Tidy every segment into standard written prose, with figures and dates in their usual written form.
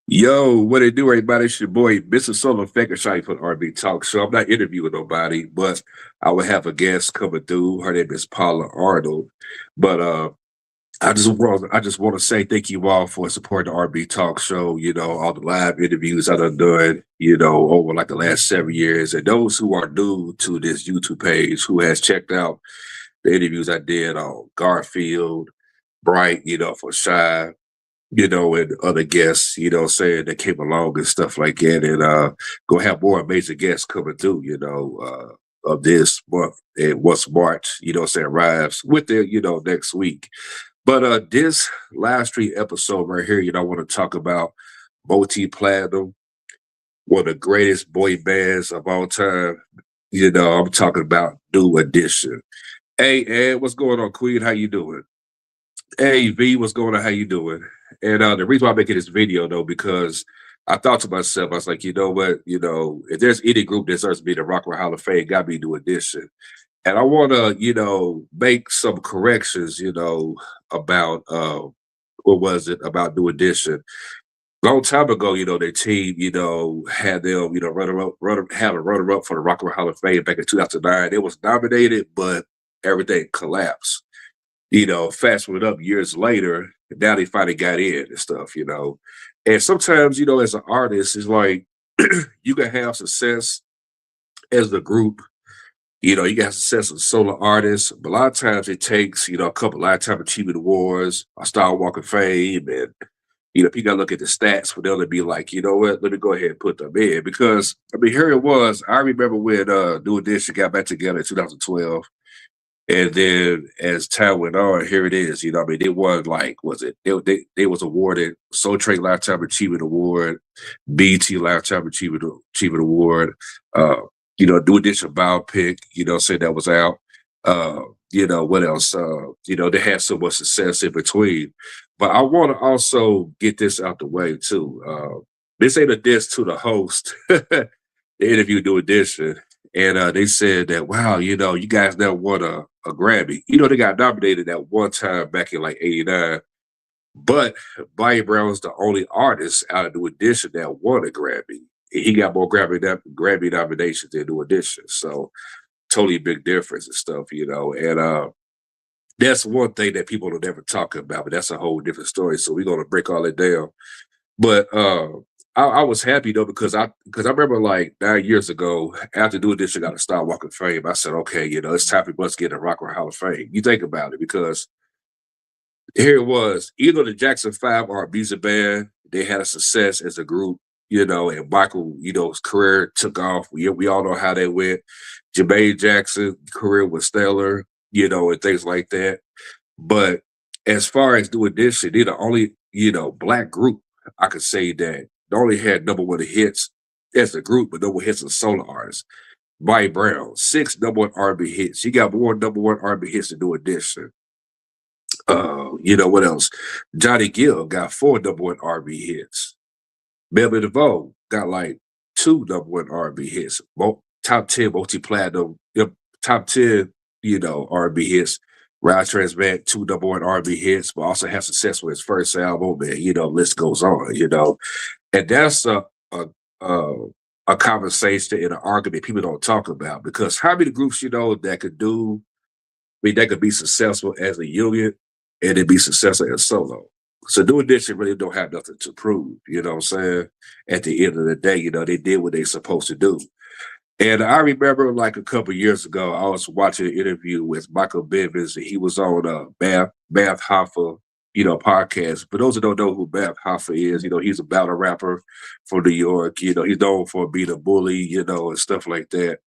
Yo, what it do, everybody? It's your boy, Mr. Solo Faker, shot for the RB Talk Show. I'm not interviewing nobody, but I will have a guest coming through. Her name is Paula Arnold. But I just want to say thank you all for supporting the RB Talk Show. All the live interviews I done done, over like the last 7 years. And those who are new to this YouTube page, who has checked out the interviews I did on Garfield, Bright, for Shy, and other guests, saying that came along and stuff like that. And gonna have more amazing guests coming through, of this month. And once March, arrives with it, next week. But this live stream episode right here, I want to talk about multi-platinum, one of the greatest boy bands of all time. I'm talking about New Edition. Hey, Ed, what's going on, Queen? How you doing? Hey, V, what's going on? How you doing? And the reason why I'm making this video, though, because I thought to myself, I was like, you know what? If there's any group that deserves to be the Rock and Roll Hall of Fame, got to be New Edition. And I want to, make some corrections, about, what was it, about New Edition. Long time ago, their team, had them, have a runner-up for the Rock and Roll Hall of Fame back in 2009. It was nominated, but everything collapsed. Fast forward up years later, now they finally got in and stuff. And sometimes, as an artist, it's like you can have success as a group. You can have success as a solo artist, but a lot of times it takes, a couple Lifetime Achievement Awards, a Star Walk of Fame, and people gotta look at the stats for them to be like, you know what, let me go ahead and put them in. Because here it was. I remember when New Edition got back together in 2012. And then as time went on, here it is. They won they was awarded Soul Train Lifetime Achievement Award, BT Lifetime Achievement Award, New Edition biopic, saying that was out. What else? They had so much success in between. But I want to also get this out the way too. This ain't a diss to the host. The interview New Edition. And they said that, wow, you guys never won a Grammy. They got nominated at one time back in like 89. But Bobby Brown was the only artist out of New Edition that won a Grammy. And he got more Grammy nominations than New Edition. So totally big difference and stuff, And that's one thing that people don't ever talk about, but that's a whole different story. So we're going to break all that down. But I was happy though because I remember like 9 years ago after doing this, I got a Star Walk of Fame. I said, okay, it's time for us to get a Rock and Roll Hall of Fame. You think about it because here it was. Either the Jackson 5 or a music band, they had a success as a group, and Michael, his career took off. We all know how they went. Jermaine Jackson career was stellar, and things like that. But as far as New Edition, they're the only, black group I could say that they only had number one hits as a group, but number one hits as a solo artist. Bobby Brown, 6 number one R&B hits. He got more number one R&B hits than New Edition. What else? Johnny Gill got 4 number one R&B hits. Melvin DeVoe got like 2 number one R&B hits. Top 10 multi-platinum, top 10, R&B hits. Ride Transmat, 2 number one R&B hits, but also have success with his first album, and list goes on, and that's a conversation and an argument people don't talk about because how many groups that could do, that could be successful as a union and then be successful as solo. So New Edition really don't have nothing to prove, what I'm saying? At the end of the day, they did what they're supposed to do. And I remember like a couple of years ago, I was watching an interview with Michael Bivins, and he was on Bath Hoffa, podcast. For those who don't know who Bath Hoffa is, he's a battle rapper from New York. He's known for being a bully, and stuff like that.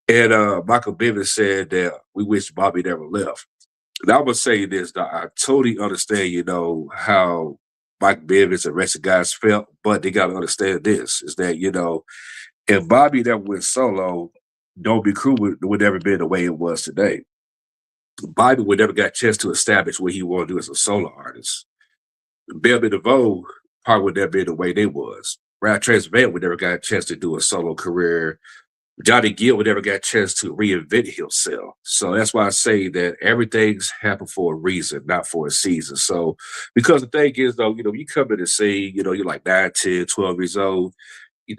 And Michael Bivins said that we wish Bobby never left. And I would say this, that I totally understand, how Mike Bivins and the rest of the guys felt, but they got to understand this, is that, if Bobby never went solo, Don't Be Cruel would never been the way it was today. Bobby would never got a chance to establish what he wanted to do as a solo artist. Melvin DeVoe probably would never been the way they was. Rad Transvant would never got a chance to do a solo career Johnny Gill never got a chance to reinvent himself. So that's why I say that everything's happened for a reason, not for a season. So, because the thing is, though, you come in and say, you're like 9, 10, 12 years old.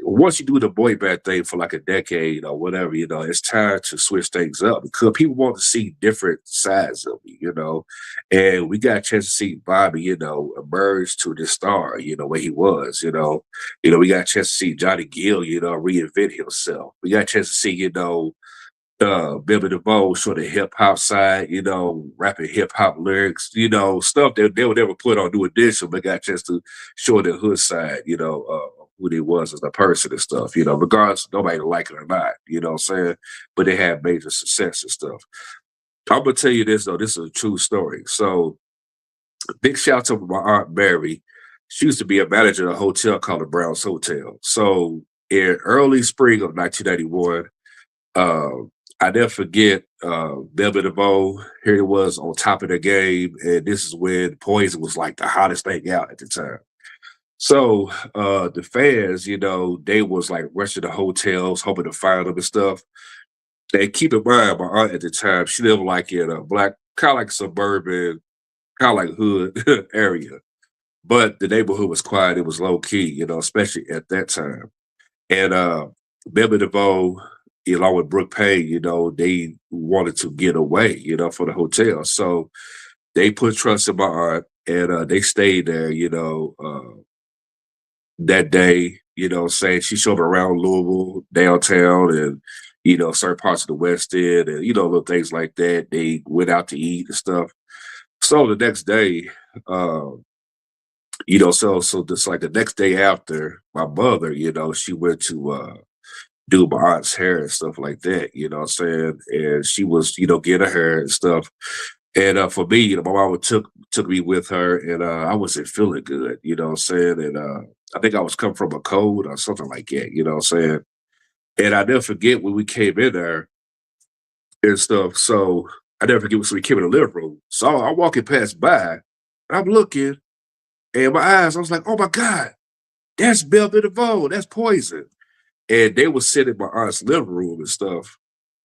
Once you do the boy band thing for like a decade or whatever, it's time to switch things up because people want to see different sides of me. And we got a chance to see Bobby, emerge to the star, where he was, we got a chance to see Johnny Gill, reinvent himself. We got a chance to see, Billy DeVoe show the hip hop side, rapping hip hop lyrics, stuff that they would never put on New Edition, but got a chance to show the hood side, who they was as a person and stuff, regardless nobody like it or not, what I'm saying? But they had major success and stuff. I'm gonna tell you this though, this is a true story. So big shout out to my Aunt Mary. She used to be a manager at a hotel called the Browns Hotel. So in early spring of 1991, I never forget Belvin DeVoe. Here he was on top of the game, and this is when Poison was like the hottest thing out at the time. So the fans, they was like rushing the hotels, hoping to find them and stuff. And keep in mind, my aunt at the time, she lived like in a black, kind of like suburban, kind of like hood area. But the neighborhood was quiet, it was low key, especially at that time. And Belvin DeVoe, along with Brooke Payne, they wanted to get away, for the hotel. So they put trust in my aunt and they stayed there, that day, saying she showed around Louisville, downtown, and, certain parts of the West End, and, little things like that. They went out to eat and stuff. So the next day, so just like the next day after, my mother, she went to do my aunt's hair and stuff like that, what I'm saying? And she was, getting her hair and stuff. And for me, my mama took me with her, and I wasn't feeling good, what I'm saying? And I think I was coming from a cold or something like that, what I'm saying? And I never forget when we came in there and stuff. So I never forget when we came in the living room. So I'm walking past by, and I'm looking, and my eyes, I was like, oh my God, that's Belvin DeVoe, that's Poison. And they were sitting in my aunt's living room and stuff.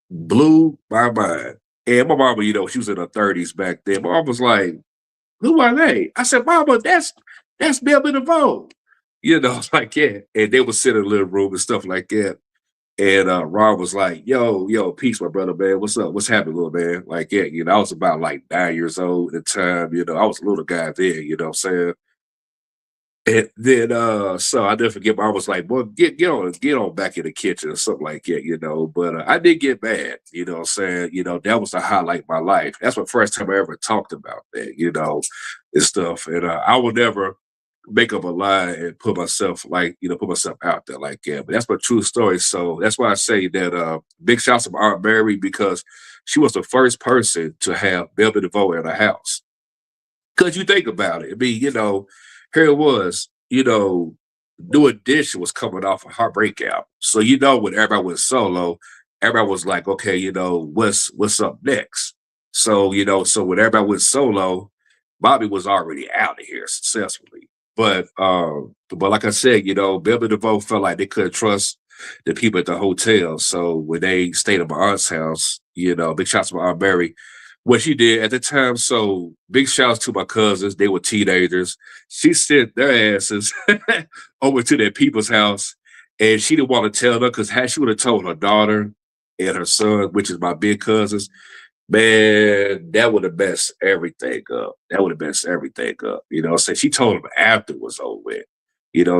Blew my mind. And my mama, she was in her 30s back then. My mom was like, who are they? I said, Mama, that's Belvin DeVoe. Like, yeah. And they would sit in the living room and stuff like that. And Ron was like, yo, peace, my brother, man. What's up? What's happening, little man? Like, yeah, I was about like 9 years old at the time. I was a little guy then, what I'm saying? And then so I never forget, I was like, well, get on back in the kitchen or something like that. But I did get mad, what I'm saying? That was the highlight of my life. That's the first time I ever talked about that, and stuff. And I would never make up a lie and put myself out there like that. But that's my true story. So that's why I say that big shouts to my Aunt Mary, because she was the first person to have Belvin DeVoe in her house. Because you think about it, I mean, here it was, New Edition was coming off a Heartbreak album. So, when everybody went solo, everybody was like, okay, what's up next? So, so when everybody went solo, Bobby was already out of here successfully. But like I said, Belvin DeVoe felt like they couldn't trust the people at the hotel. So when they stayed at my aunt's house, big shouts to my Aunt Mary, what she did at the time. So big shouts to my cousins. They were teenagers. She sent their asses over to their people's house, and she didn't want to tell them, because had she would have told her daughter and her son, which is my big cousins, man, that would have messed everything up. That would have messed everything up. So she told them after it was over with.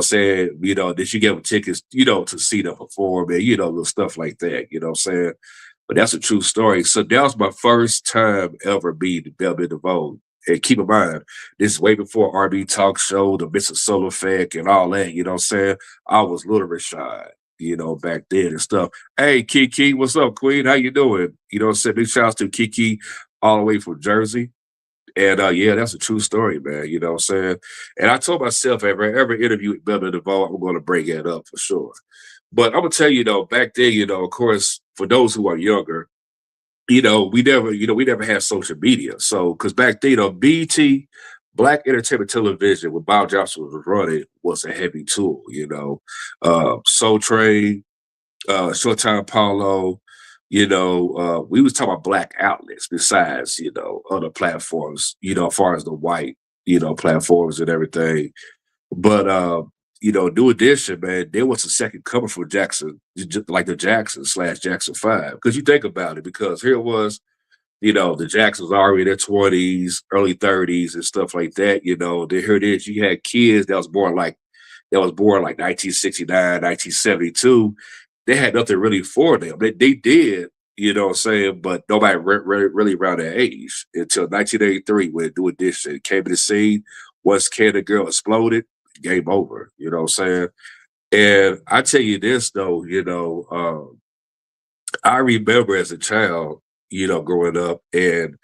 Saying, did she give them tickets, to see them perform and, little stuff like that, what I'm saying? But that's a true story. So that was my first time ever being Belvin DeVoe. And keep in mind, this is way before R&B talk show, the Mr. Soul Effect and all that, what I'm saying? I was little shy, back then and stuff. Hey, Kiki, what's up, Queen? How you doing? What I'm saying? Big shouts to Kiki all the way from Jersey. And yeah, that's a true story, man. What I'm saying? And I told myself every interview with Belvin DeVoe, I'm going to bring that up for sure. But I'm gonna tell you though, back then, of course, for those who are younger, we never had social media. So, because back then, BT, Black Entertainment Television, when Bob Johnson was running, was a heavy tool. Soul Train, Showtime Paulo, we was talking about black outlets besides, other platforms, as far as the white, platforms and everything. But New Edition, man, there was a second cover for Jackson, like the Jackson slash Jackson 5. Because you think about it, because here it was, the Jacksons already in their 20s, early 30s and stuff like that. Then here it is, you had kids that was born like 1969, 1972. They had nothing really for them. They did, what I'm saying, but nobody really around their age until 1983 when New Edition came to the scene. Once Canada Girl exploded, game over. You know what I'm saying? And I tell you this though, I remember as a child, growing up, and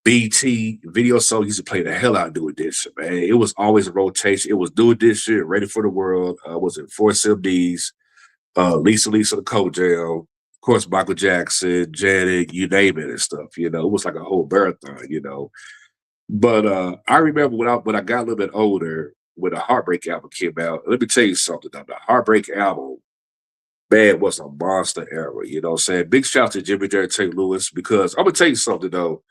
BT Video Soul used to play the hell out of New Edition, man. It was always a rotation. It was New Edition, Ready for the World, was it Four MDs, Lisa the Kojam, of course, Michael Jackson, Janet, you name it and stuff. It was like a whole marathon. But I remember when I got a little bit older, when the Heartbreak album came out. Let me tell you something. Though. The Heartbreak album, man, was a monster era. You know what I'm saying? Big shout out to Jimmy Jerry St. Louis, because I'm gonna tell you something though.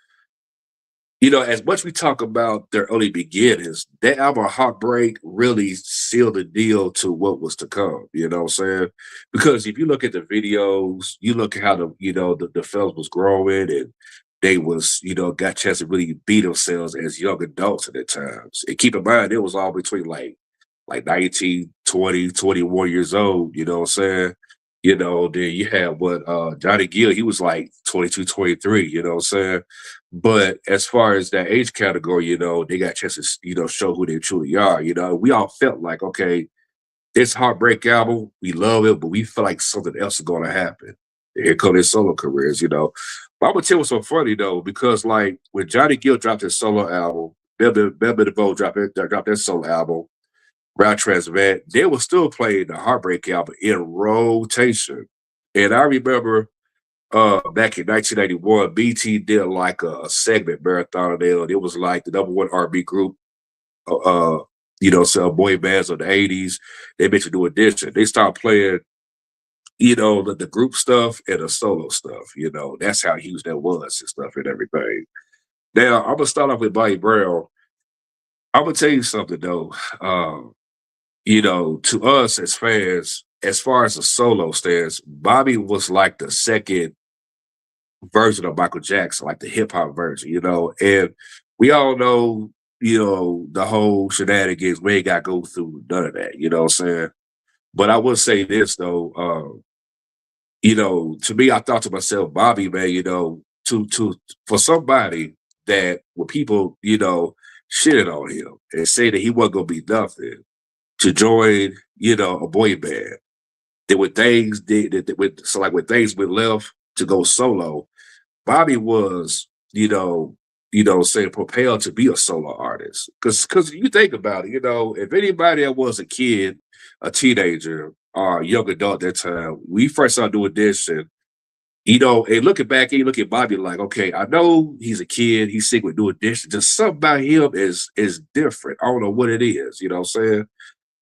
As much we talk about their early beginnings, that album Heartbreak really sealed the deal to what was to come. You know what I'm saying? Because if you look at the videos, you look at how the fellas was growing, and they was, got a chance to really beat themselves as young adults at that times. And keep in mind, it was all between like 19, 20, 21 years old, you know what I'm saying? Then you had Johnny Gill, he was like 22, 23, you know what I'm saying? But as far as that age category, they got chances, show who they truly are. We all felt like, okay, this Heartbreak album, we love it, but we feel like something else is going to happen. Here come their solo careers. But I'm gonna tell you what's so funny though, because like when Johnny Gill dropped his solo album, Bebe DeVoe dropped their solo album, Round Transvat, they were still playing the Heartbreak album in rotation. And I remember back in 1991, BT did like a segment marathon there. It was like the number one R&B group, so boy bands of the 80s. They mentioned New Edition. They started playing, the group stuff and the solo stuff. That's how huge that was and stuff and everything. Now, I'm going to start off with Bobby Brown. I'm going to tell you something though. To us as fans, as far as the solo stands, Bobby was like the second version of Michael Jackson, like the hip hop version, and we all know, the whole shenanigans, we ain't got to go through none of that, you know what I'm saying? But I will say this though, to me, I thought to myself, Bobby, man, for somebody that when people, shitted on him and say that he wasn't gonna be nothing, to join, a boy band. That when things when things went left to go solo, Bobby was, saying propelled to be a solo artist. Cause you think about it, if anybody that was a kid, a teenager, or a young adult at that time, we first started doing this and and looking back, and you look at Bobby like, okay, I know he's a kid, he's sick with New Edition. Just something about him is different. I don't know what it is, you know what I'm saying?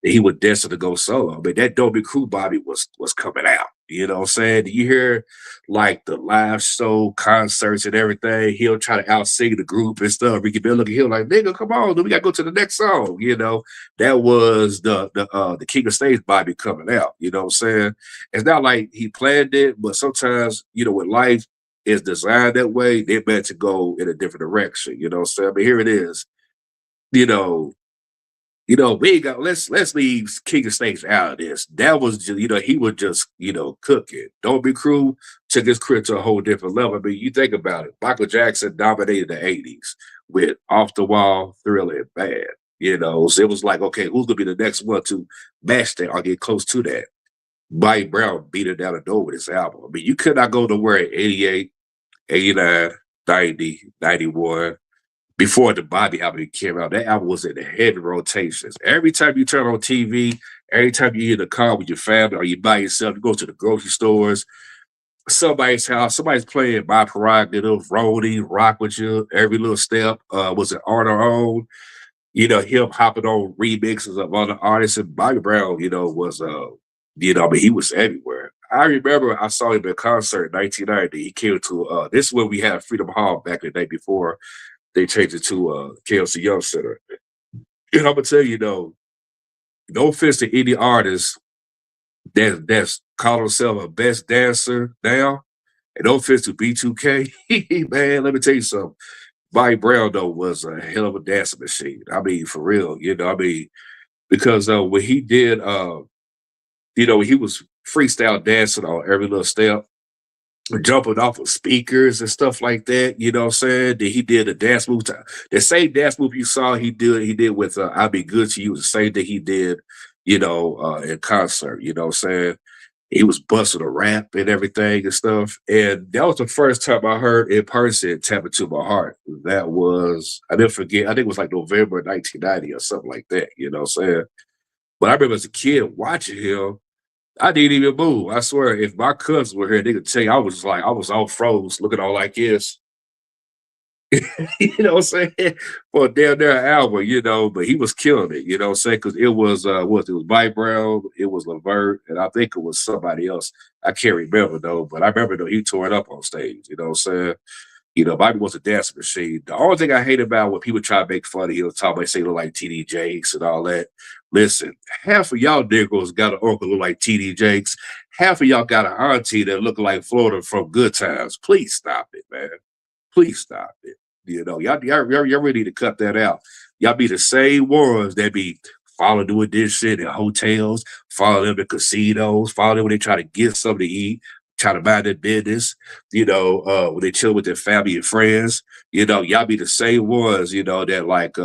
He was destined to go solo. But that Dolby Crew Bobby was coming out. You know what I'm saying? You hear like the live show concerts and everything. He'll try to out-sing the group and stuff. Ricky Bill look at him like, nigga, come on, dude, we gotta go to the next song. That was the King of Stage Bobby coming out. You know what I'm saying? It's not like he planned it, but sometimes, when life is designed that way, they're meant to go in a different direction. You know what I'm saying? But here it is. You know, we ain't got let's leave King of Snakes out of this. That was just, he was just, cooking. Don't Be Crew took his career to a whole different level. I mean, you think about it. Michael Jackson dominated the 80s with Off the Wall, Thriller, and Bad. So it was like, okay, who's gonna be the next one to match that or get close to that? Bobby Brown beat it down the door with his album. I mean, you could not go nowhere in 88, 89, 90, 91. Before the Bobby album came out, that album was in the heavy rotations. Every time you turn on TV, every time you're in the car with your family or you by yourself, you go to the grocery stores, somebody's house, somebody's playing My Prerogative, Rhodey, Rock With You, Every Little Step, was it On Our Own? Him hopping on remixes of other artists. And Bobby Brown, was, I mean, he was everywhere. I remember I saw him in concert in 1990. He came to this is when we had Freedom Hall back in the day before they changed it to KLC Young Center. And I'm gonna tell you though, no offense to any artist that's called himself a best dancer now, and no offense to B2K, man, let me tell you something. Bobby Brown though was a hell of a dancing machine. I mean, for real, I mean, because when he did he was freestyle dancing on every little step, jumping off of speakers and stuff like that. You know what I'm saying? Then he did a dance move. The same dance move you saw he did with "I'll Be Good to You" the same thing he did, in concert. You know what I'm saying? He was busting a rap and everything and stuff. And that was the first time I heard in person "Tap Into My Heart." That was, I never forget, I think it was like November 1990 or something like that. You know what I'm saying? But I remember as a kid watching him, I didn't even move. I swear, if my cousins were here, they could tell you I was all froze, looking all like this. You know what I'm saying? For a damn near an hour, but he was killing it, you know what I'm saying? Because it was Mike Brown, it was Levert, and I think it was somebody else. I can't remember though, but I remember though he tore it up on stage, you know what I'm saying? Bobby was a dancing machine. The only thing I hate about when people try to make fun of him, talk about say look like TD Jakes and all that. Listen, half of y'all niggas got an uncle look like TD Jakes. Half of y'all got an auntie that look like Florida from Good Times. Please stop it, man. Please stop it. Y'all really need to cut that out. Y'all be the same ones that be following doing this shit in hotels, follow them in casinos, follow them when they try to get something to eat, try to mind their business, when they chill with their family and friends. Y'all be the same ones, that like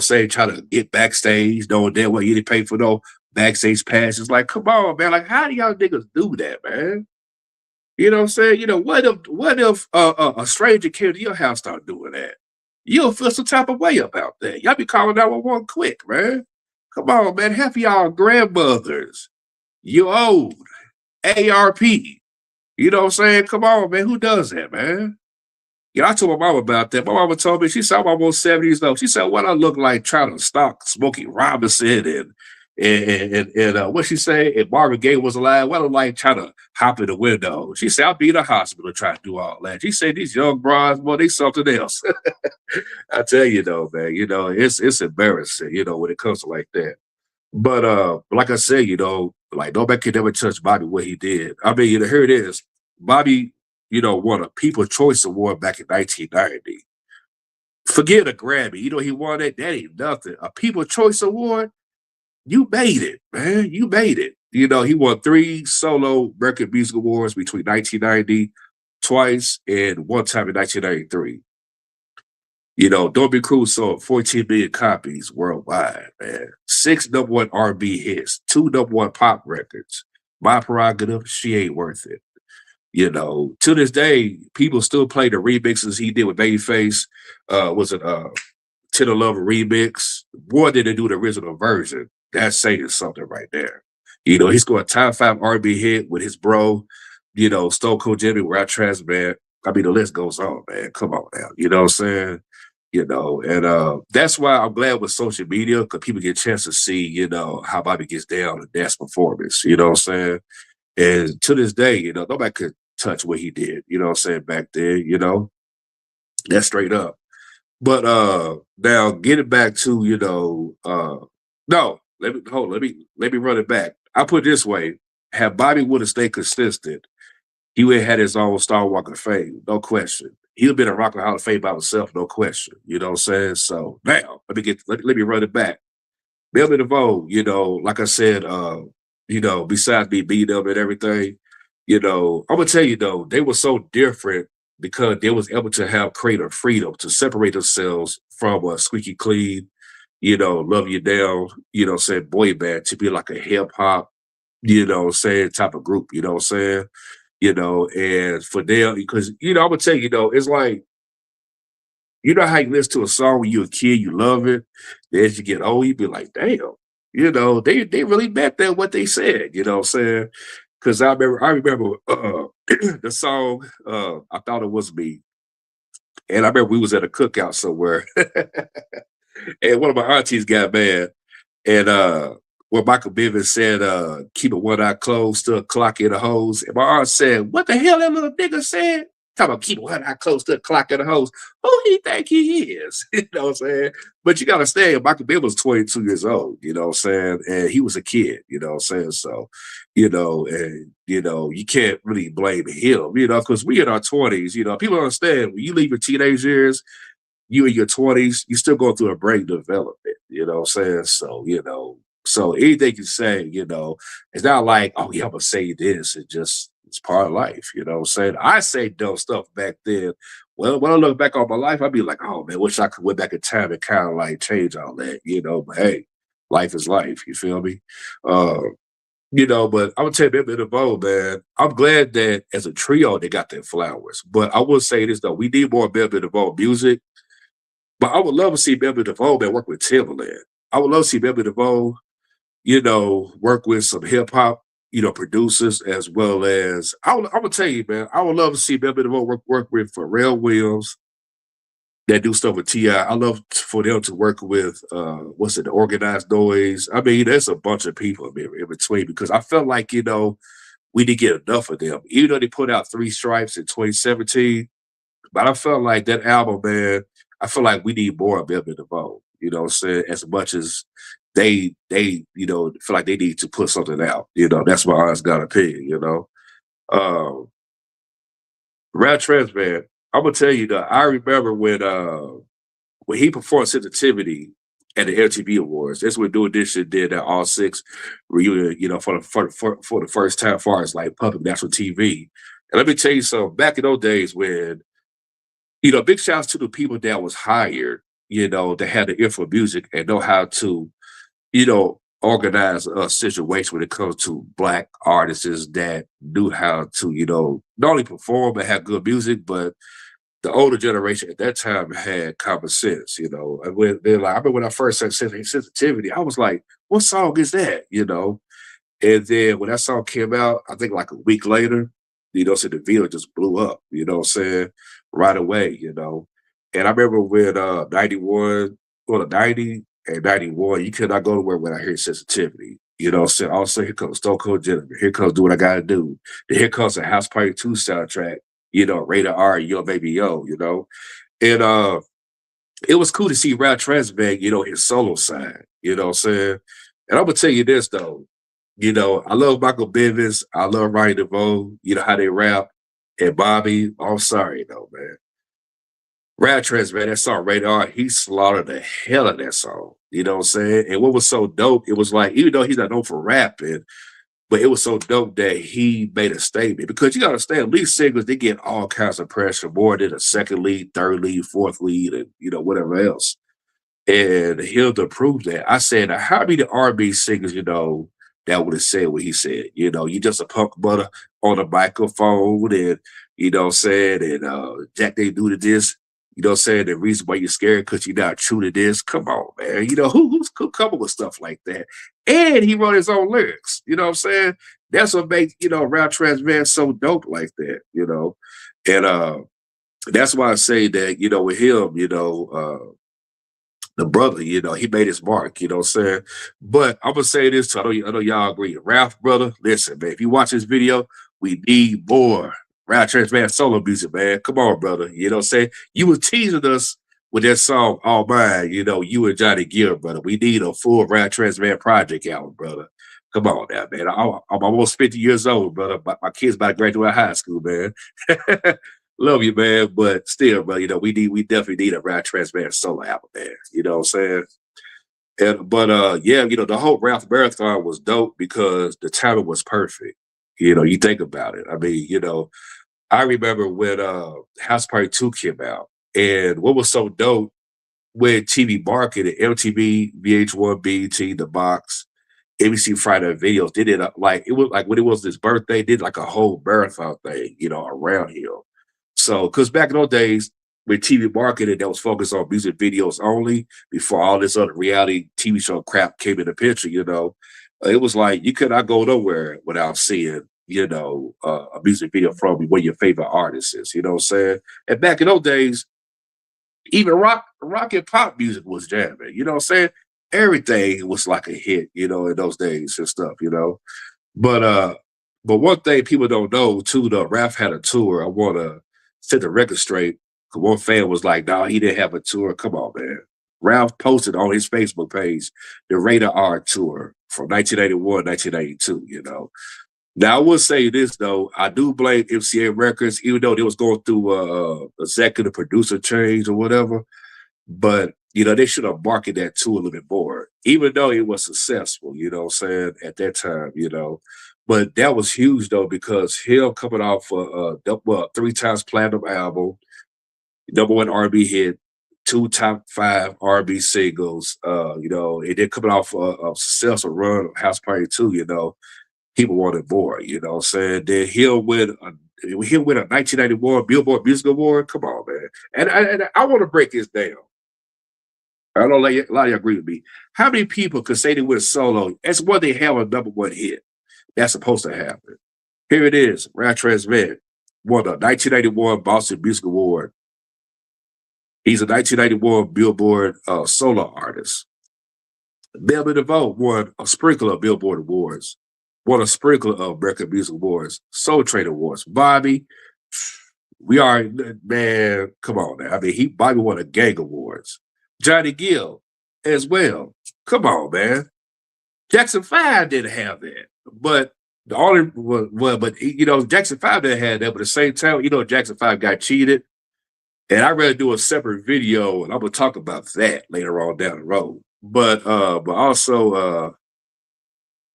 say try to get backstage, knowing that way you didn't pay for no backstage passes. Like, come on, man. Like, how do y'all niggas do that, man? You know what I'm saying? What if a stranger came to your house start doing that? You'll feel some type of way about that. Y'all be calling 911 quick, man. Come on, man. Half of y'all grandmothers. You old. ARP. You know what I'm saying? Come on, man. Who does that, man? I told my mom about that. My mama told me, she said, I'm almost 70s though. She said, what I look like trying to stalk Smokey Robinson and what she say? If Marvin Gaye was alive, what I look like trying to hop in the window. She said, I'll be in the hospital trying to do all that. She said, these young bras, boy, they something else. I tell you though, man, it's embarrassing, when it comes to like that. But like I said, like nobody could ever touch Bobby what he did. I mean, here it is. Bobby, won a People's Choice Award back in 1990. Forget a Grammy. He won that. That ain't nothing. A People's Choice Award, you made it, man. You made it. He won 3 solo record music awards between 1990, twice, and one time in 1993. Don't Be Cruel sold 14 million copies worldwide, man. 6 #1 R&B hits, 2 #1 pop records. My Prerogative, She Ain't Worth It. To this day, people still play the remixes he did with Babyface. Was it Tender Love remix? More than they do the original version. That's saying something right there. He scored a top 5 R&B hit with his bro, Stone Cold Jimmy, Rap Trans Man. I mean, the list goes on, man. Come on now. You know what I'm saying? And that's why I'm glad with social media, because people get a chance to see, how Bobby gets down in dance performance. You know what I'm saying? And to this day, nobody could touch what he did, what I'm saying, back then, that's straight up. But now getting back to, no, let me run it back. I put it this way: had Bobby would have stayed consistent, he would have had his own Star Walk of Fame, no question. He'd have been a Rock and Hall of Fame by himself, no question. You know what I'm saying? So now let me run it back. Melvin DeVoe, like I said, besides me beating them and everything, I'm gonna tell you though, they were so different because they was able to have creative freedom to separate themselves from a Squeaky Clean, Love You Down, saying boy band to be like a hip hop, saying type of group, you know what I'm saying? And for them, because I'm gonna tell you, it's like, how you listen to a song when you're a kid, you love it. Then as you get old, you be like, damn, they really meant that what they said, you know what I'm saying? Because I remember the song, I Thought It Was Me. And I remember we was at a cookout somewhere. And one of my aunties got mad. And where Michael Bivins said, keep it one eye closed, still clock in the hose. And my aunt said, what the hell that little nigga said? Talking about keep one eye closed, still clock in the hose. Who he think he is? You know what I'm saying? But you got to understand, Michael Bivins was 22 years old, you know what I'm saying? And he was a kid, you know what I'm saying? So, you can't really blame him, because we in our 20s, people don't understand when you leave your teenage years, you in your 20s, you still going through a brain development, you know what I'm saying? So anything you say, it's not like, oh yeah, I'm gonna say this. It's part of life, you know what I'm saying? I say dumb stuff back then. Well, when I look back on my life, I'd be like, oh man, wish I could went back in time and kind of like change all that, but hey, life is life, you feel me? Uh, but I'm gonna tell you a bit of both, man. I'm glad that as a trio they got their flowers. But I will say this though, we need more Bell Biv DeVoe music. But I would love to see Bell Biv DeVoe, man, work with Timbaland. I would love to see Bell Biv DeVoe, work with some hip hop, producers as well as I'm gonna tell you, man, I would love to see Bell Biv DeVoe work with Pharrell Williams that do stuff with T.I. I love for them to work with the Organized Noise. I mean, there's a bunch of people in between because I felt like, we didn't get enough of them. Even though they put out Three Stripes in 2017, but I felt like that album, man, I feel like we need more of Bell Biv DeVoe, you know what I'm saying? As much as they feel like they need to put something out. That's my honest God opinion. Um, Rap Trans, man, I'm gonna tell you that I remember when he performed Sensitivity at the MTV Awards. That's when New Edition did that All Six reunion, for the first time, as far as like public national TV. And let me tell you something. Back in those days, when big shouts to the people that was hired, that had the ear for music and know how to, organize a situation when it comes to Black artists that knew how to, not only perform and have good music, but the older generation at that time had common sense, And when they're like, I remember when I first said Sensitivity, I was like, what song is that? And then when that song came out, I think like a week later, so the video just blew up, you know what I'm saying? Right away, And I remember when 91, well, the 90 and 91, you could not go nowhere when I hear Sensitivity. You know what I'm saying? Also, here comes Stone Cold Gentleman. Here comes Do What I Gotta Do. Then here comes the House Party 2 soundtrack, Rated R, Yo Baby Yo, And it was cool to see Rap Trans back, his solo side, you know what I'm saying? And I'm gonna tell you this though, I love Michael Bivins, I love Ryan DeVoe, how they rap, and Bobby, I'm sorry though, man. Rap Trans, man, that song Rated R, he slaughtered the hell out of that song, you know what I'm saying? And what was so dope, it was like, even though he's not known for rapping, but it was so dope that he made a statement because you got to understand, lead singers, they get all kinds of pressure, more than a second lead, third lead, fourth lead, and whatever else. And him to prove that, I said, now, how many R&B singers, that would have said what he said? You just a punk butter on a microphone, and what I'm saying, and Jack they do to this. You know what I'm saying? The reason why you're scared because you're not true to this. Come on, man. Who's coming with stuff like that? And he wrote his own lyrics. You know what I'm saying? That's what makes, Rap Trans man so dope like that, And that's why I say that, with him, the brother, he made his mark, you know what I'm saying? But I'm gonna say this, I know y'all agree. Ralph, brother, listen, man, if you watch this video, we need more Rap Trans man solo music, man. Come on, brother. You know what I'm saying? You were teasing us with that song, All Mine, you and Johnny Gill, brother. We need a full Rap Trans man project album, brother. Come on now, man. I'm almost 50 years old, brother. My kids about to graduate high school, man. Love you, man. But still, bro, we definitely need a Rap Trans man solo album, man. You know what I'm saying? Yeah, the whole Ralph Marathon was dope because the timing was perfect. You think about it. I mean, I remember when House Party 2 came out, and what was so dope when TV marketed MTV, VH1, BET, The Box, ABC Friday videos, they did it was like when it was his birthday, they did like a whole marathon thing, around him. So, because back in those days, with TV marketing that was focused on music videos only, before all this other reality TV show crap came in the picture, it was like you could not go nowhere without seeing, a music video from one of your favorite artists is, you know what I'm saying? And back in those days, even rock and pop music was jamming, you know what I'm saying? everything was like a hit, you know, in those days and stuff, you know. But but one thing people don't know too, though, Ralph had a tour. I wanna set the record straight. 'Cause one fan was like, "No, he didn't have a tour." Come on, man. Ralph posted on his Facebook page the Radar R tour from 1981, 1982, you know. Now I will say this though, I do blame MCA Records, even though they was going through executive producer change or whatever. But you know, they should have marketed that tour a little bit more, even though it was successful, you know what I'm saying, at that time, you know. But that was huge though, because him coming off well, 3 times platinum album, #1 R&B hit, 2 top 5 R&B singles, you know, and then coming off a successful run of House Party 2, you know, people wanted more, you know what I'm saying? Then he'll win a 1991 Billboard Music Award. Come on, man. And I want to break this down. I don't like a lot of you agree with me. How many people could say they went solo as when they have a #1 hit? That's supposed to happen. Here it is. Rap Transmit won the 1991 Boston Music Award. He's a 1991 Billboard solo artist. Melvin DeVoe won a sprinkle of Billboard Awards, won a sprinkle of Record Music Awards, Soul Train Awards. Bobby, we are, man, come on now. I mean, Bobby won a gang awards. Johnny Gill as well. Come on, man. Jackson 5 didn't have that. But the only but you know, Jackson 5 didn't have that, but at the same time, you know, Jackson 5 got cheated. And I'd rather do a separate video, and I'm gonna talk about that later on down the road. But also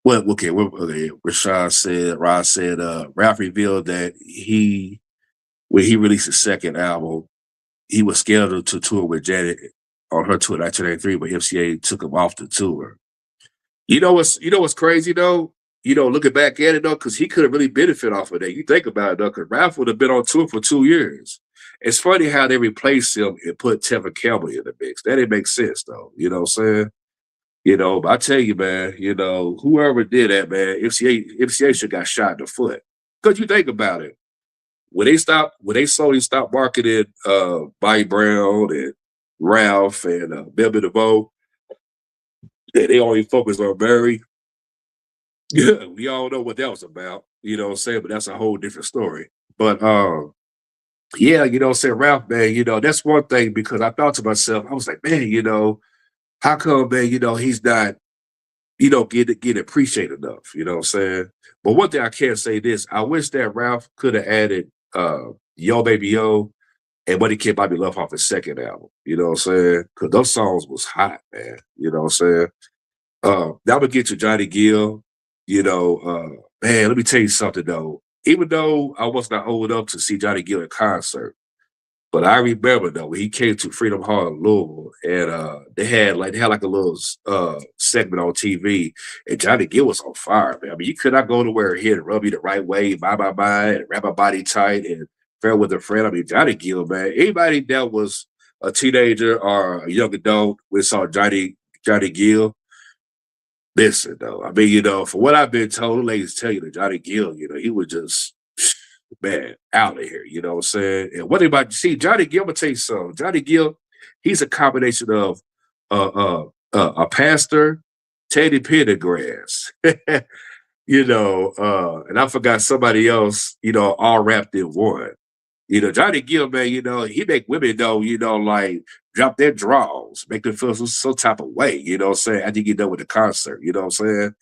Rashad said, Rod said, Ralph revealed that when he released his second album, he was scheduled to tour with Janet on her tour in 1983, but MCA took him off the tour. You know what's crazy though? You know, looking back at it though, because he could have really benefited off of that. You think about it though, because Ralph would have been on tour for 2 years. It's funny how they replaced him and put Tevin Campbell in the mix. That didn't make sense though. You know what I'm saying? You know, but I tell you, man, you know, whoever did that, man, MCA should got shot in the foot. Because you think about it, when they slowly stopped marketing Bobby Brown and Ralph and Melvin DeVoe, they only focused on Barry. Yeah, we all know what that was about, you know what I'm saying? But that's a whole different story. But yeah, you know what I'm saying, Ralph, man, you know, that's one thing because I thought to myself, I was like, man, you know, how come, man, you know, he's not, you know, get appreciated enough, you know what I'm saying? But one thing I can say this, I wish that Ralph could have added Yo Baby Yo and Buddy Kid Bobby Love off his second album, you know what I'm saying? Because those songs was hot, man, you know what I'm saying? That would get to Johnny Gill, you know, man, let me tell you something though. Even though I was not old enough to see Johnny Gill in concert, but I remember though when he came to Freedom Hall in Louisville, and they had like a little segment on TV, and Johnny Gill was on fire, man. I mean, you could not go nowhere here and rub you the right way, bye, and wrap my body tight and fair with a friend. I mean, Johnny Gill, man. Anybody that was a teenager or a young adult we saw Johnny Gill. Listen, though, I mean, you know, for what I've been told, ladies tell you that Johnny Gill, you know, he was just, man, out of here, you know what I'm saying? And what about, see, Johnny Gill, I'm gonna tell you something. Johnny Gill, he's a combination of a pastor, Teddy Pendergrass, you know, and I forgot somebody else, you know, all wrapped in one. You know, Johnny Gill, man, you know, he make women though, you know, like drop their draws, make them feel some type of way, you know what I'm saying, after you get done with the concert, you know what I'm saying?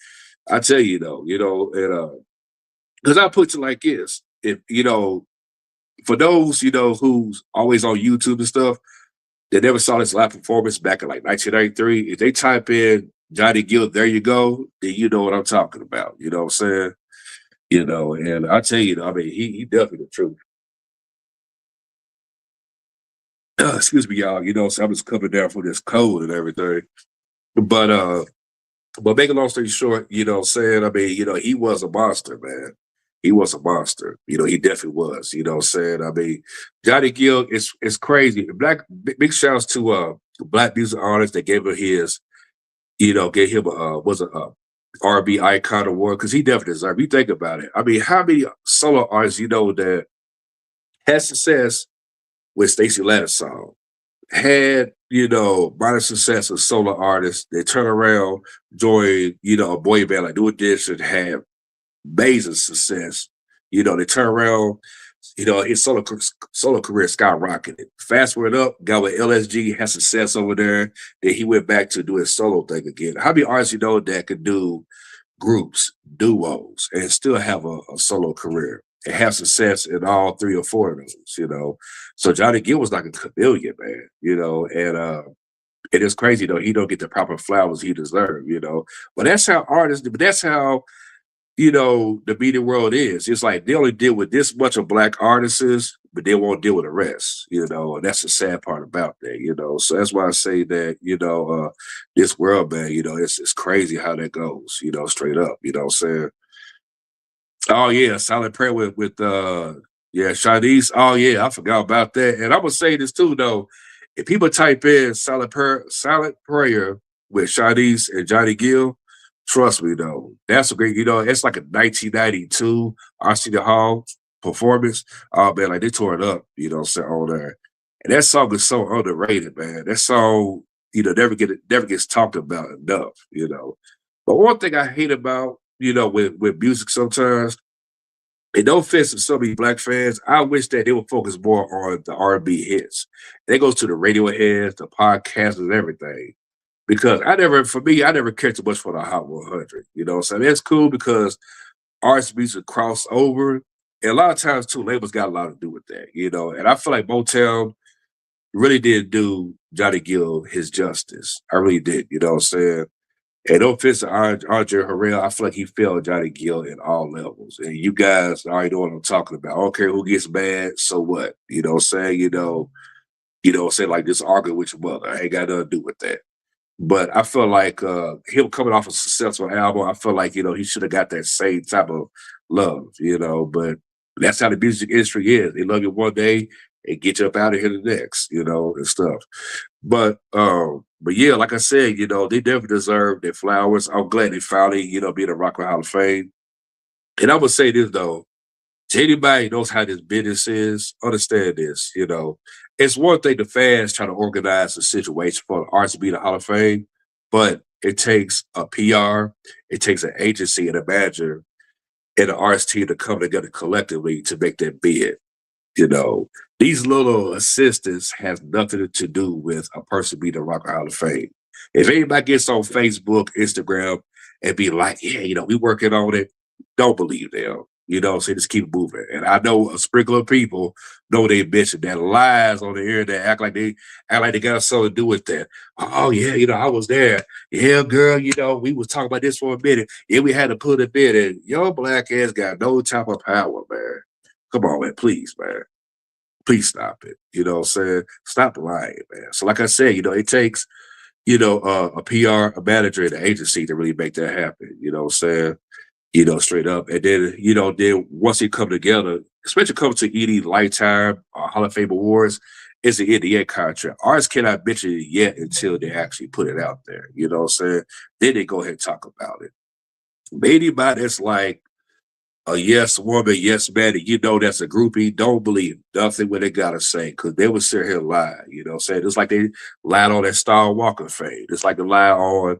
I tell you though, you know, and because I put it like this, if you know, for those, you know, who's always on YouTube and stuff, they never saw this live performance back in like 1993, if they type in Johnny Gill, there you go, then you know what I'm talking about, you know what I'm saying? You know, and I tell you, I mean, he definitely the truth. Excuse me, y'all. You know, so I'm just coming down from this cold and everything. But make a long story short, you know what I'm saying? I mean, you know, he was a monster, man. He was a monster. You know, he definitely was, you know what I'm saying? I mean, Johnny Gill is crazy. Big shouts to black music artists that gave him his, you know, gave him a R&B icon award because he definitely deserved it. You think about it. I mean, how many solo artists you know that had success with Stacey Latta's song, had minor success as solo artists. They turn around, join, a boy band like New Edition, have amazing success. They turn around, his solo career skyrocketed. Fast forward up, got with LSG, had success over there. Then he went back to do his solo thing again. How many artists that could do groups, duos, and still have a solo career and have success in all three or four of those? So Johnny Gill was like a chameleon, man, and it is crazy though. He don't get the proper flowers he deserves. But that's how artists, but that's how the media world is. It's like they only deal with this much of black artists, but they won't deal with the rest, and that's the sad part about that. So that's why I say that, this world, man, it's crazy how that goes, straight up, you know what I'm saying? Oh yeah, Silent Prayer with Shanice. Oh yeah, I forgot about that. And I'm gonna say this too though. If people type in Silent Prayer with Shanice and Johnny Gill, trust me though, that's a great, it's like a 1992 Arsenio Hall performance. Oh man, like they tore it up, what I'm saying, on there. And that song is so underrated, man. That song, never gets talked about enough. But one thing I hate about, with music sometimes, it don't fit so many black fans. I wish that they would focus more on the R&B hits. That goes to the radio heads, the podcasts, and everything. Because for me, I never cared too much for the Hot 100. So that's cool because arts music cross over. And a lot of times, too, labels got a lot to do with that. And I feel like Motown really did do Johnny Gill his justice. I really did, you know what I'm saying? And no offense to Andre Harrell, I feel like he failed Johnny Gill in all levels. And you guys already know what I'm talking about. I don't care who gets mad, so what? You know what I'm saying? Like this arguing with your mother. I ain't got nothing to do with that. But I feel like him coming off a successful album, I feel like, he should have got that same type of love, but that's how the music industry is. They love you one day and get you up out of here the next, and stuff. But yeah, like I said, they definitely deserve their flowers. I'm glad they finally, being a Rock and Hall of Fame. And I would say this though, to anybody who knows how this business is, understand this, It's one thing the fans try to organize a situation for the arts to be in the Hall of Fame, but it takes a PR, it takes an agency and a manager and an arts team to come together collectively to make that bid. These little assistants have nothing to do with a person being a Rock and Hall of Fame. If anybody gets on Facebook, Instagram, and be like, yeah, we working on it, don't believe them. So just keep moving. And I know a sprinkle of people know they bitching that lies on the internet, act like they got something to do with that. Oh yeah, I was there. Yeah, girl, we was talking about this for a minute. Yeah, we had to put a bid in. Your black ass got no type of power, man. Come on, man, please, man. Please stop it. You know what I'm saying? Stop lying, man. So like I said, it takes, a PR, a manager, and an agency to really make that happen. You know what I'm saying? Straight up. And then once they come together, especially come to any Lifetime Hall of Fame Awards, it's an NDA contract. Artists cannot mention it yet until they actually put it out there. You know what I'm saying? Then they go ahead and talk about it. Anybody that's like a yes woman, yes man, and that's a groupie, don't believe nothing what they gotta say, because they would sit here and lie. You know what I'm saying? It's like they lied on that Star Walker fame. It's like they lie on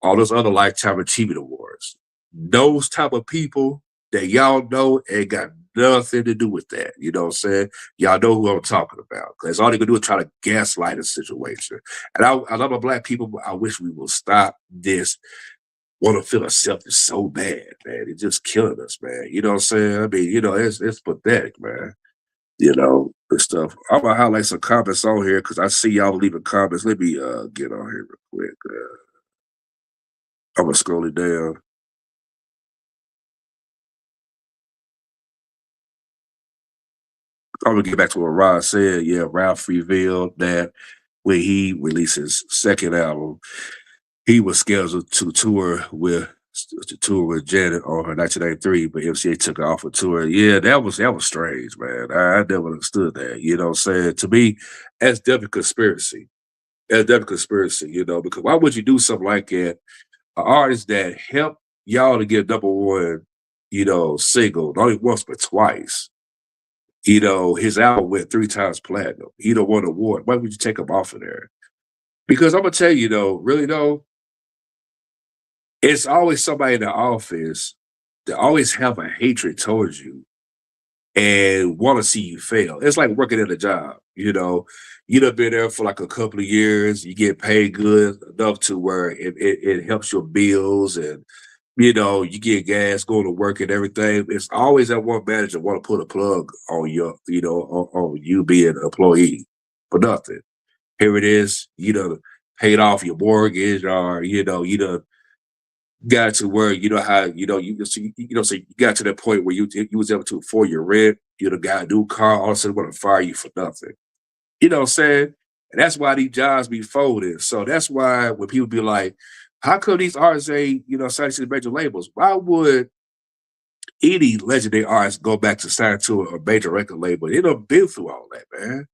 all those other Lifetime Achievement Awards. Those type of people that y'all know ain't got nothing to do with that. You know what I'm saying? Y'all know who I'm talking about. Because all they gonna do is try to gaslight a situation. And I love my black people, but I wish we will stop this. Want to feel ourselves so bad, man. It's just killing us, man. You know what I'm saying? I mean, it's pathetic, man. The stuff. I'm gonna highlight some comments on here because I see y'all leaving comments. Let me get on here real quick. I'm gonna scroll it down. I'm gonna get back to what Rod said. Yeah, Ralph revealed that when he released his second album, he was scheduled to tour with Janet on her 1993, but MCA took her off a tour. Yeah, that was strange, man. I never understood that. You know what I'm saying? To me, that's definitely conspiracy. That's definitely conspiracy, because why would you do something like that? An artist that helped y'all to get number one, single, not only once but twice. His album went 3 times platinum. He don't won an award. Why would you take him off of there? Because I'm gonna tell you though, really though, it's always somebody in the office that always have a hatred towards you and want to see you fail. It's like working at a job, you know. You done been there for like a couple of years, you get paid good enough to where it helps your bills and you get gas going to work and everything. It's always that one manager want to put a plug on on you being an employee for nothing. Here it is, paid off your mortgage or got to where how so you got to that point where you was able to afford your rent, you done got a new car, all of a sudden want to fire you for nothing. You know what I'm saying? And that's why these jobs be folded. So that's why when people be like, how come these artists ain't, signed to the major labels? Why would any legendary artist go back to sign to a major record label? They done been through all that, man.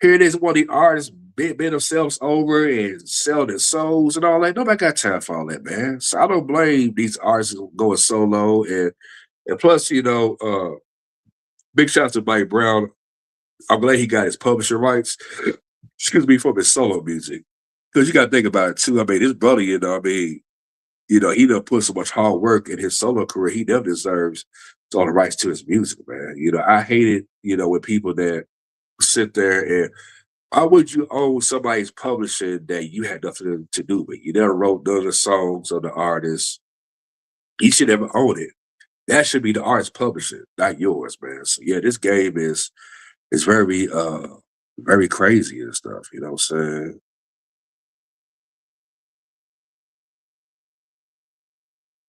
Here it is, one of the artists bend themselves over and sell their souls and all that. Nobody got time for all that, man. So I don't blame these artists going solo. And plus, big shout out to Mike Brown. I'm glad he got his publishing rights, excuse me, from his solo music. Because you got to think about it too. I mean, this brother, he done put so much hard work in his solo career. He never deserves all the rights to his music, man. I hate it, with people that sit there and why would you own somebody's publishing that you had nothing to do with? You never wrote none of the songs of the artist. You should never own it. That should be the artist's publishing, not yours, man. So yeah, this game is very very crazy and stuff, you know what I'm saying?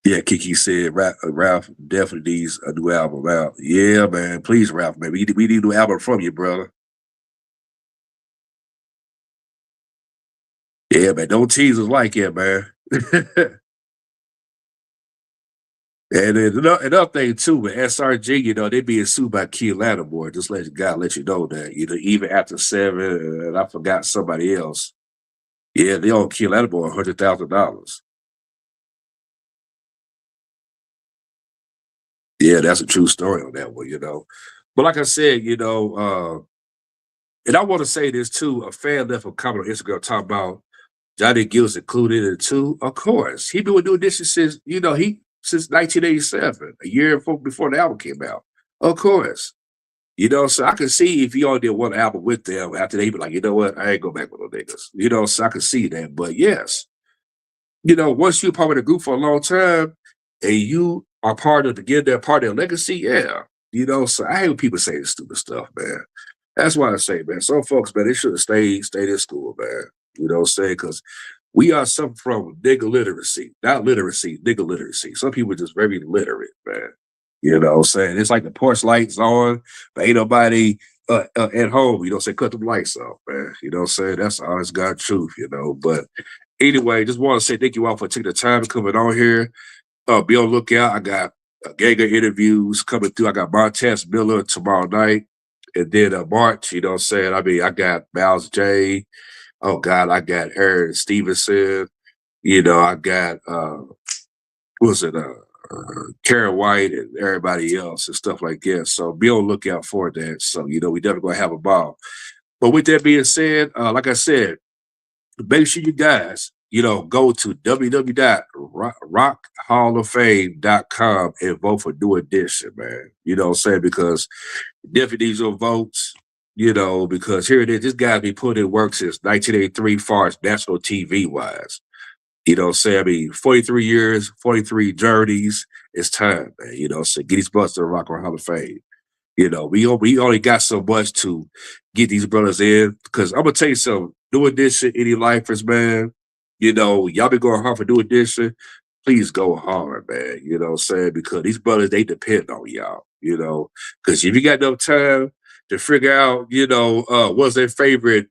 Yeah, Kiki said Ralph definitely needs a new album out. Yeah, man. Please, Ralph, man. We need a new album from you, brother. Yeah, man. Don't tease us like that, man. And then another thing too, with SRG, they being sued by Key Lattimore. Just let you know that, even after seven, and I forgot somebody else. Yeah, they owe Key Lattimore $100,000. Yeah, that's a true story on that one. But like I said, and I want to say this too. A fan left a comment on Instagram talking about Johnny Gill's included in it too. Of course, he been doing this since he since 1987, a year before the album came out. Of course, so I can see if he only did one album with them after they be like, you know what, I ain't go back with no niggas. So I can see that. But yes, once you're part of the group for a long time and you are part of part of their legacy, yeah. So I hate when people say this stupid stuff, man. That's why I say, man, some folks, man, they should have stayed in school, man. You know what I'm saying? Because we are suffering from nigga literacy, not literacy, nigga literacy. Some people are just very literate, man. You know what I'm saying? It's like the porch lights on, but ain't nobody at home, say cut the lights off, man. You know what I'm saying? That's the honest God truth, But anyway, just want to say thank you all for taking the time coming on here. Be on the lookout. I got gang of interviews coming through. I got Montez Miller tomorrow night. And then March, you know what I'm saying? I mean, I got Miles J. Oh God, I got Aaron Stevenson. I got was it Karen White and everybody else and stuff like that. So be on the lookout for that. So, we definitely gonna have a ball. But with that being said, like I said, make sure you guys, go to www.rockhalloffame.com and vote for New Edition, man. You know what I'm saying? Because definitely needs your votes, because here it is. This guy been putting in work since 1983 far as national TV wise. You know what I'm saying? I mean, 43 years, 43 journeys. It's time, man. So get these brothers to the Rock and Roll Hall of Fame. We only got so much to get these brothers in. Because I'm gonna tell you something, New Edition, any lifers, man. Y'all been going hard for New Edition. Please go hard, man. You know what I'm saying? Because these brothers, they depend on y'all, Because if you got no time to figure out, what's their favorite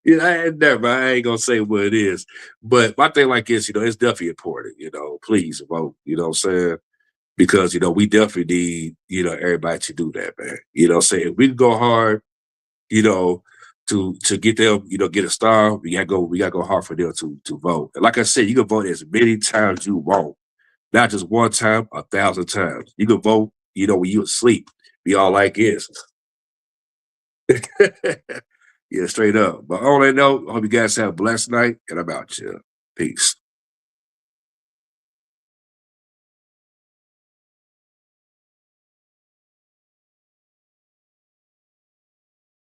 I ain't gonna say what it is. But my thing like this, it's definitely important, please vote, you know what I'm saying? Because, we definitely need, everybody to do that, man. You know what I'm saying? If we can go hard, you know, to get them, get a star, we gotta go hard for them to vote. And like I said, you can vote as many times you want. Not just one time, 1,000 times. You can vote, when you asleep. Be all like this. Yeah, straight up. But on that note, I hope you guys have a blessed night, and I'm out, chill. Peace.